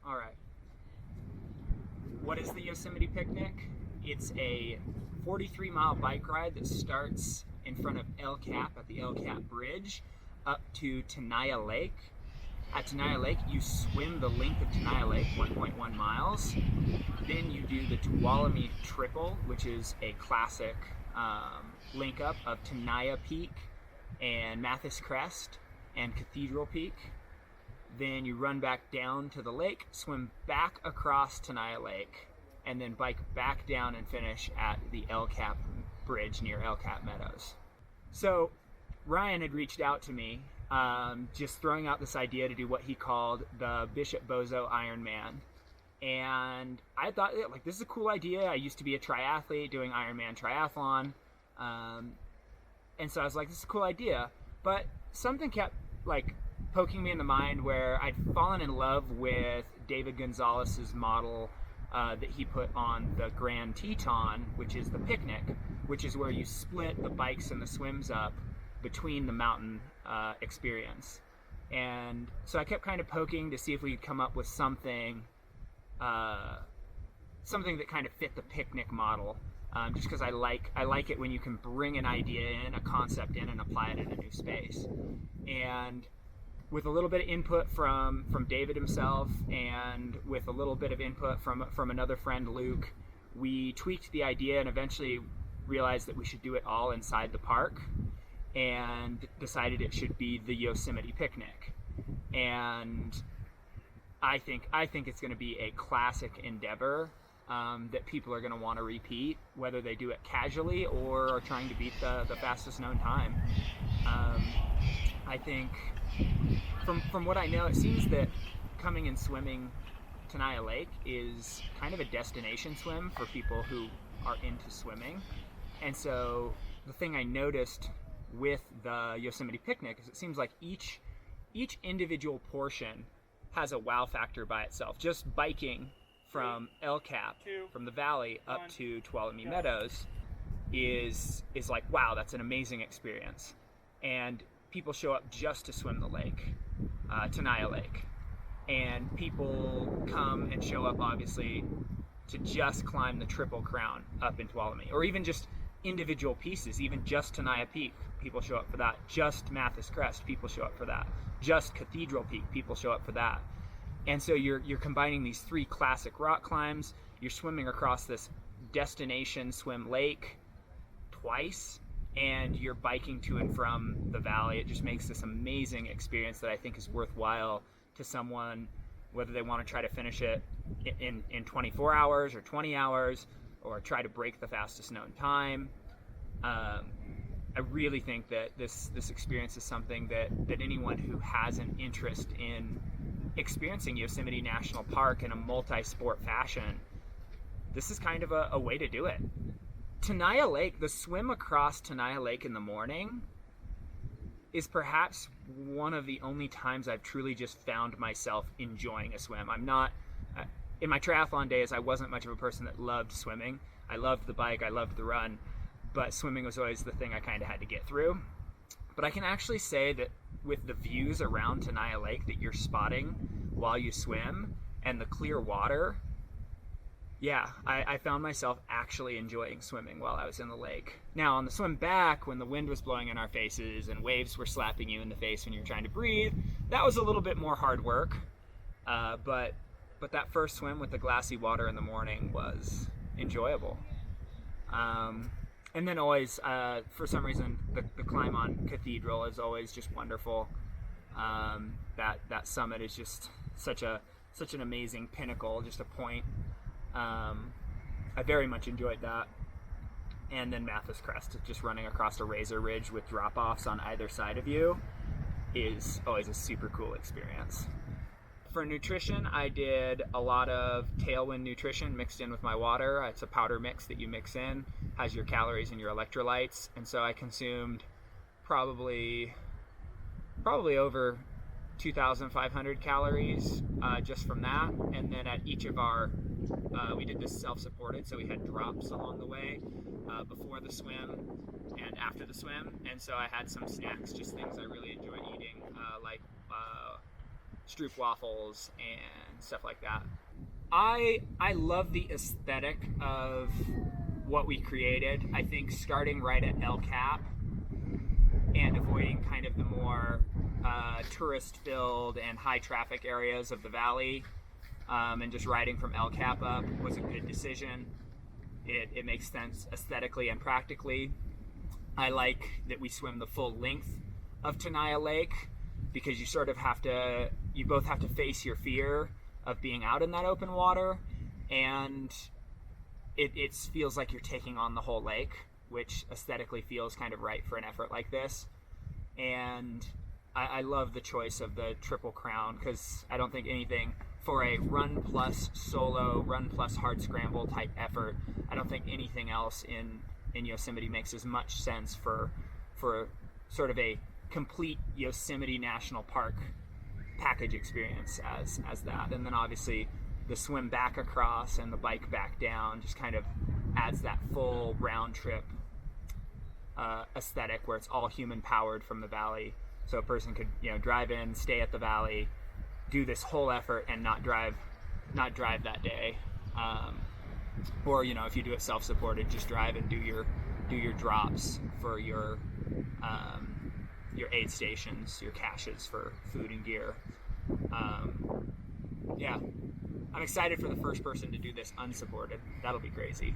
All right. What is the Yosemite Picnic? It's a 43-mile bike ride that starts in front of El Cap at the El Cap Bridge up to Tenaya Lake. At Tenaya Lake, you swim the length of Tenaya Lake, 1.1 miles. Then you do the Tuolumne Triple, which is a classic link up of Tenaya Peak and Mathis Crest and Cathedral Peak. Then you run back down to the lake, swim back across Tenaya Lake, and then bike back down and finish at the El Cap Bridge near El Cap Meadows. So Ryan had reached out to me, just throwing out this idea to do what he called the Bishop Bozo Ironman. And I thought, like, this is a cool idea. I used to be a triathlete doing Ironman triathlon. And so I was like, this is a cool idea. But something kept, like, poking me in the mind where I'd fallen in love with David Gonzalez's model that he put on the Grand Teton, which is the picnic, which is where you split the bikes and the swims up between the mountain experience. And so I kept kind of poking to see if we could come up with something that kind of fit the picnic model, just because I like it when you can bring an idea in, a concept in, and apply it in a new space. And with a little bit of input from David himself, and with a little bit of input from another friend, Luke, we tweaked the idea and eventually realized that we should do it all inside the park, and decided it should be the Yosemite Picnic. And I think it's going to be a classic endeavor that people are going to want to repeat, whether they do it casually or are trying to beat the fastest known time. I think from what I know, it seems that coming and swimming Tenaya Lake is kind of a destination swim for people who are into swimming. And so the thing I noticed with the Yosemite Picnic is it seems like each individual portion has a wow factor by itself. Just biking from El Cap, from the valley up to Tuolumne Meadows is like, wow, that's an amazing experience. And people show up just to swim the lake, Tenaya Lake. And people come and show up, obviously, to just climb the Triple Crown up in Tuolumne, or even just individual pieces, even just Tenaya Peak, people show up for that. Just Mathis Crest, people show up for that. Just Cathedral Peak, people show up for that. And so you're combining these three classic rock climbs. You're swimming across this destination swim lake twice, and you're biking to and from the valley. It just makes this amazing experience that I think is worthwhile to someone, whether they want to try to finish it in 24 hours or 20 hours, or try to break the fastest known time. I really think that this experience is something that anyone who has an interest in experiencing Yosemite National Park in a multi-sport fashion, this is kind of a way to do it. Tenaya Lake, the swim across Tenaya Lake in the morning is perhaps one of the only times I've truly just found myself enjoying a swim. I'm not, in my triathlon days, I wasn't much of a person that loved swimming. I loved the bike, I loved the run, but swimming was always the thing I kind of had to get through. But I can actually say that with the views around Tenaya Lake that you're spotting while you swim and the clear water, yeah, I found myself actually enjoying swimming while I was in the lake. Now, on the swim back, when the wind was blowing in our faces and waves were slapping you in the face when you're trying to breathe, that was a little bit more hard work. But that first swim with the glassy water in the morning was enjoyable. And then always, for some reason, the climb on Cathedral is always just wonderful. That summit is just such an amazing pinnacle, just a point. I very much enjoyed that. And then Mathis Crest, just running across a razor ridge with drop-offs on either side of you is always a super cool experience. For nutrition, I did a lot of Tailwind nutrition mixed in with my water. It's a powder mix that you mix in, has your calories and your electrolytes, and so I consumed probably over 2,500 calories just from that. And then at each of our, we did this self-supported, so we had drops along the way before the swim and after the swim. And so I had some snacks, just things I really enjoy eating, like stroop waffles and stuff like that. I love the aesthetic of what we created. I think starting right at El Cap and avoiding kind of the more tourist-filled and high-traffic areas of the valley, and just riding from El Cap up was a good decision. It makes sense aesthetically and practically. I like that we swim the full length of Tenaya Lake, because you both have to face your fear of being out in that open water, and it feels like you're taking on the whole lake, which aesthetically feels kind of right for an effort like this. And I love the choice of the Triple Crown, because I don't think anything for a run plus solo, run plus hard scramble type effort, I don't think anything else in Yosemite makes as much sense for sort of a complete Yosemite National Park package experience as that. And then obviously the swim back across and the bike back down just kind of adds that full round trip aesthetic where it's all human powered from the valley. So a person could, drive in, stay at the valley, do this whole effort and not drive that day. Or, if you do it self-supported, just drive and do your drops for your aid stations, your caches for food and gear. Yeah, I'm excited for the first person to do this unsupported. That'll be crazy.